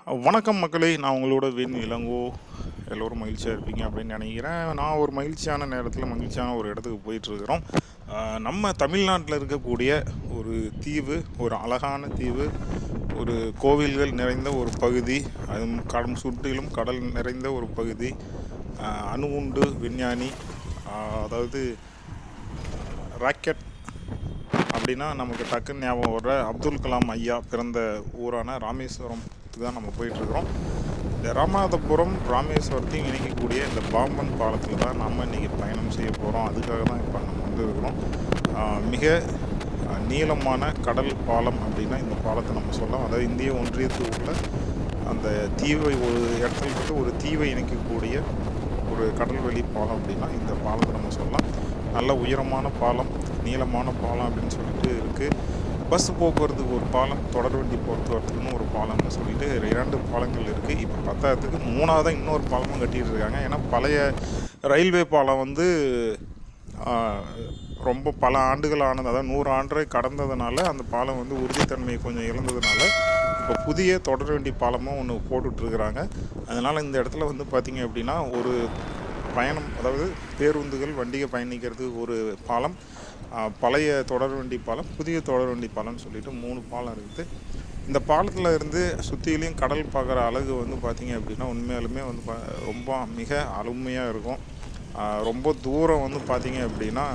வணக்கம் மக்களே, நான் உங்களோட வெண் இளங்கோ. எல்லோரும் மகிழ்ச்சியாக இருப்பீங்க அப்படின்னு நினைக்கிறேன். நான் ஒரு மகிழ்ச்சியான நேரத்தில் மகிழ்ச்சியான ஒரு இடத்துக்கு போயிட்டுருக்கிறோம். நம்ம தமிழ்நாட்டில் இருக்கக்கூடிய ஒரு தீவு, ஒரு அழகான தீவு, ஒரு கோவில்கள் நிறைந்த ஒரு பகுதி, அது சுற்றிலும் கடல் நிறைந்த ஒரு பகுதி, அணுகுண்டு விஞ்ஞானி, அதாவது ராக்கெட் அப்படின்னா நமக்கு டக்குன்னு ஞாபகம் வர்ற அப்துல் கலாம் ஐயா பிறந்த ஊரான ராமேஸ்வரத்துக்கு தான் நம்ம போயிட்டுருக்கிறோம். இந்த ராமநாதபுரம் ராமேஸ்வரத்தையும் இணைக்கக்கூடிய இந்த பாம்பன் பாலத்தில் தான் நம்ம இன்றைக்கி பயணம் செய்ய போகிறோம். அதுக்காக தான் இப்போ நம்ம வந்துருக்கிறோம். மிக நீளமான கடல் பாலம் அப்படின்னா இந்த பாலத்தை நம்ம சொல்லலாம். அதாவது இந்திய ஒன்றியத்தில் உள்ள அந்த தீவை ஒரு இடத்துல இருந்து ஒரு தீவை இணைக்கக்கூடிய ஒரு கடல்வெளி பாலம் அப்படின்னா இந்த பாலத்தை நம்ம சொல்லலாம். நல்ல உயரமான பாலம், நீளமான பாலம் அப்படின்னு சொல்லிட்டு இருக்குது. பஸ் போக்குவரத்துக்கு ஒரு பாலம், தொடர் வண்டி போக்குவரத்துக்குன்னு ஒரு பாலம்னு சொல்லிட்டு 2 பாலங்கள் இருக்குது. இப்போ பத்தாயிரத்துக்கு 3ஆவதாக இன்னொரு பாலமும் கட்டிகிட்டு இருக்காங்க. ஏன்னா பழைய ரயில்வே பாலம் வந்து ரொம்ப பல ஆண்டுகள் ஆனது, அதாவது 100 ஆண்டை கடந்ததுனால அந்த பாலம் வந்து உறுதித்தன்மையை கொஞ்சம் இழந்ததுனால இப்போ புதிய தொடர் வண்டி பாலமும் ஒன்று போட்டுட்ருக்குறாங்க. அதனால் இந்த இடத்துல வந்து பார்த்திங்க அப்படின்னா ஒரு பயணம், அதாவது பேருந்துகள் வண்டியை பயணிக்கிறதுக்கு ஒரு பாலம், பழைய தொடர் வண்டி பாலம், புதிய தொடர் வண்டி பாலம்னு சொல்லிட்டு 3 பாலம் இருக்குது. இந்த பாலத்தில் இருந்து சுற்றிலையும் கடல் பார்க்குற அழகு வந்து பார்த்திங்க அப்படின்னா உண்மையாலுமே வந்து ரொம்ப மிக அருமையாக இருக்கும். ரொம்ப தூரம் வந்து பார்த்திங்க அப்படின்னா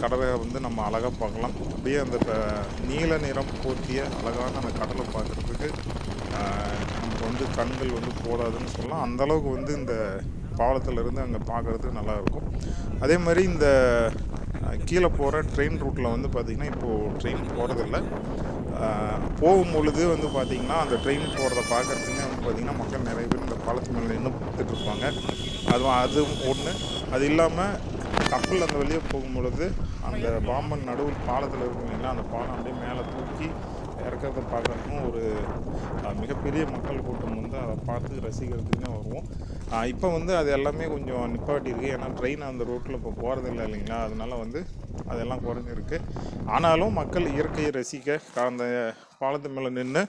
கடலை வந்து நம்ம அழகாக பார்க்கலாம். அப்படியே அந்த நீல நிறம் போர்த்திய அழகான அந்த கடலை பார்க்குறதுக்கு நமக்கு வந்து கண்கள் வந்து போதாதுன்னு சொல்லலாம். அந்தளவுக்கு வந்து இந்த பாலத்திலேருந்து அங்கே பார்க்குறதுக்கு நல்லாயிருக்கும். அதே மாதிரி இந்த கீழே போகிற ட்ரெயின் ரூட்டில் வந்து பார்த்திங்கன்னா இப்போது ட்ரெயின் போகிறதில்ல. போகும் பொழுது வந்து பார்த்திங்கன்னா அந்த ட்ரெயின் போகிறத பார்க்குறதுக்குமே வந்து பார்த்திங்கன்னா மக்கள் நிறைய பேர் இந்த பாலத்து மேலே நின்று பார்த்துட்ருப்பாங்க. அது ஒன்று. அது இல்லாமல் கப்பல் அந்த வழியாக போகும் பொழுது அந்த பாம்பன் நடுவில் பாலத்தில் இருக்கும் இல்லைங்களா, அந்த பாலம் அப்படியே மேலே தூக்கி இறக்கிறத பார்க்குறதுக்கும் ஒரு மிகப்பெரிய மக்கள் கூட்டம் வந்து அதை பார்த்து ரசிக்கிறதுக்குன்னே வருவோம். இப்போ வந்து அது எல்லாமே கொஞ்சம் நிப்பாட்டியிருக்கு. ஏன்னா ட்ரெயின் அந்த ரோட்டில் இப்போ போகிறதில்லை இல்லைங்களா, அதனால வந்து அதெல்லாம் குறைஞ்சிருக்கு. ஆனாலும் மக்கள் இயற்கையை ரசிக்க அந்த பாலத்து மேலே நின்று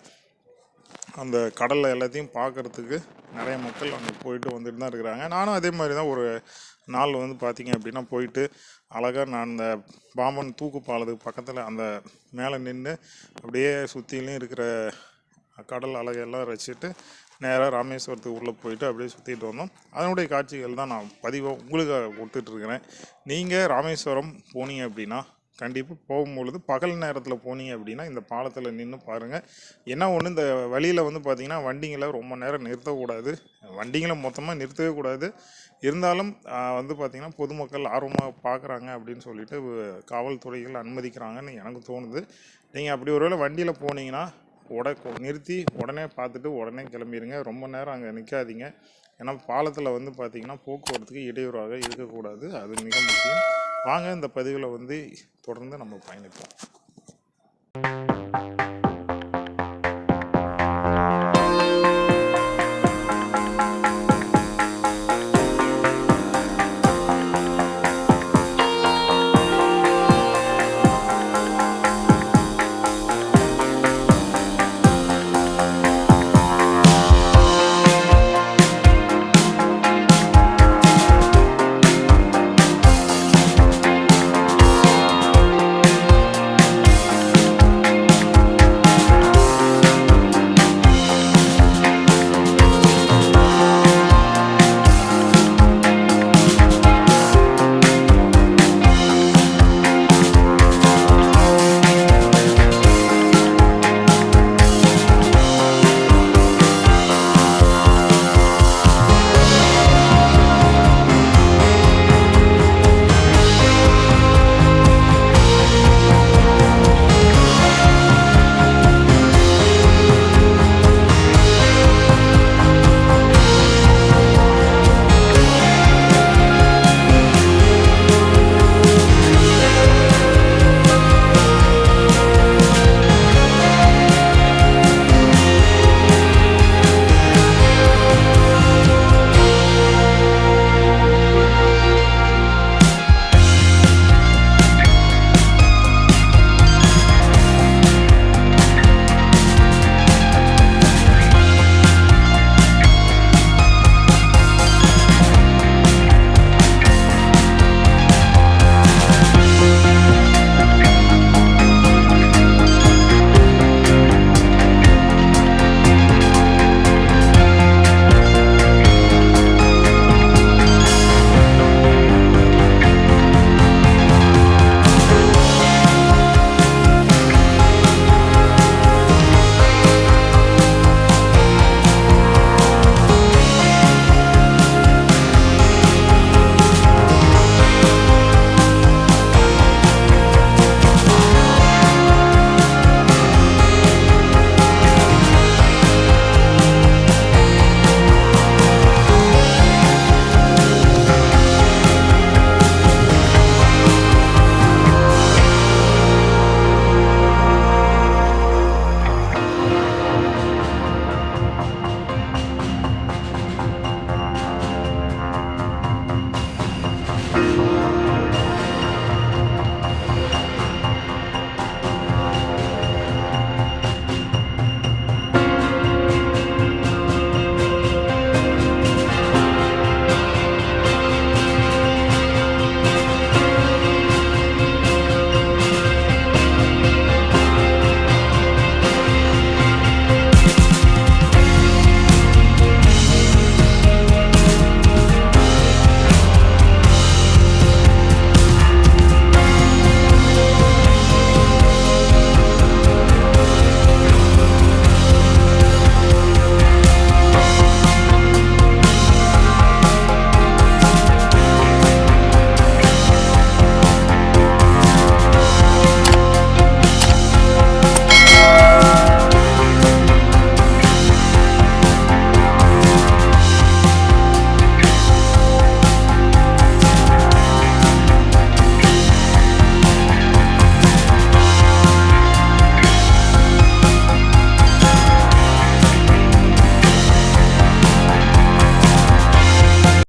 அந்த கடலை எல்லாத்தையும் பார்க்குறதுக்கு நிறைய மக்கள் அங்கே போயிட்டு வந்துட்டு தான் இருக்கிறாங்க. நானும் அதே மாதிரி தான் ஒரு நாள் வந்து பார்த்திங்க அப்படின்னா போயிட்டு அழகாக நான் அந்த பாம்பன் தூக்கு பாலத்துக்கு பக்கத்தில் அந்த மேலே நின்று அப்படியே சுற்றிலையும் இருக்கிற கடல் அழகையெல்லாம் ரசிச்சுட்டு நேராக ராமேஸ்வரத்துக்கு உள்ளே போயிட்டு அப்படியே சுற்றிட்டு வந்தோம். அதனுடைய காட்சிகள் தான் நான் பதிவாக உங்களுக்காக கொடுத்துட்ருக்கிறேன். நீங்கள் ராமேஸ்வரம் போனீங்க அப்படின்னா கண்டிப்பாக போகும்பொழுது பகல் நேரத்தில் போனீங்க அப்படின்னா இந்த பாலத்தில் நின்று பாருங்கள். என்ன ஒன்று, இந்த வழியில் வந்து பார்த்திங்கன்னா வண்டிங்களை ரொம்ப நேரம் நிறுத்தக்கூடாது, வண்டிங்களை மொத்தமாக நிறுத்தவே கூடாது. இருந்தாலும் வந்து பார்த்திங்கன்னா பொதுமக்கள் ஆர்வமாக பார்க்குறாங்க அப்படின்னு சொல்லிட்டு காவல்துறைகள் அனுமதிக்கிறாங்கன்னு எனக்கு தோணுது. நீங்கள் அப்படி ஒருவேளை வண்டியில் போனீங்கன்னா நிறுத்தி உடனே பார்த்துட்டு உடனே கிளம்பிடுங்க. ரொம்ப நேரம் அங்கே நிற்காதீங்க. ஏன்னா பாலத்தில் வந்து பார்த்திங்கன்னா போக்குவரத்துக்கு இடையூறாக இருக்கக்கூடாது, அது மிக முக்கியம். வாங்க இந்த பதிவில் வந்து தொடர்ந்து நம்ம பயணிப்போம்.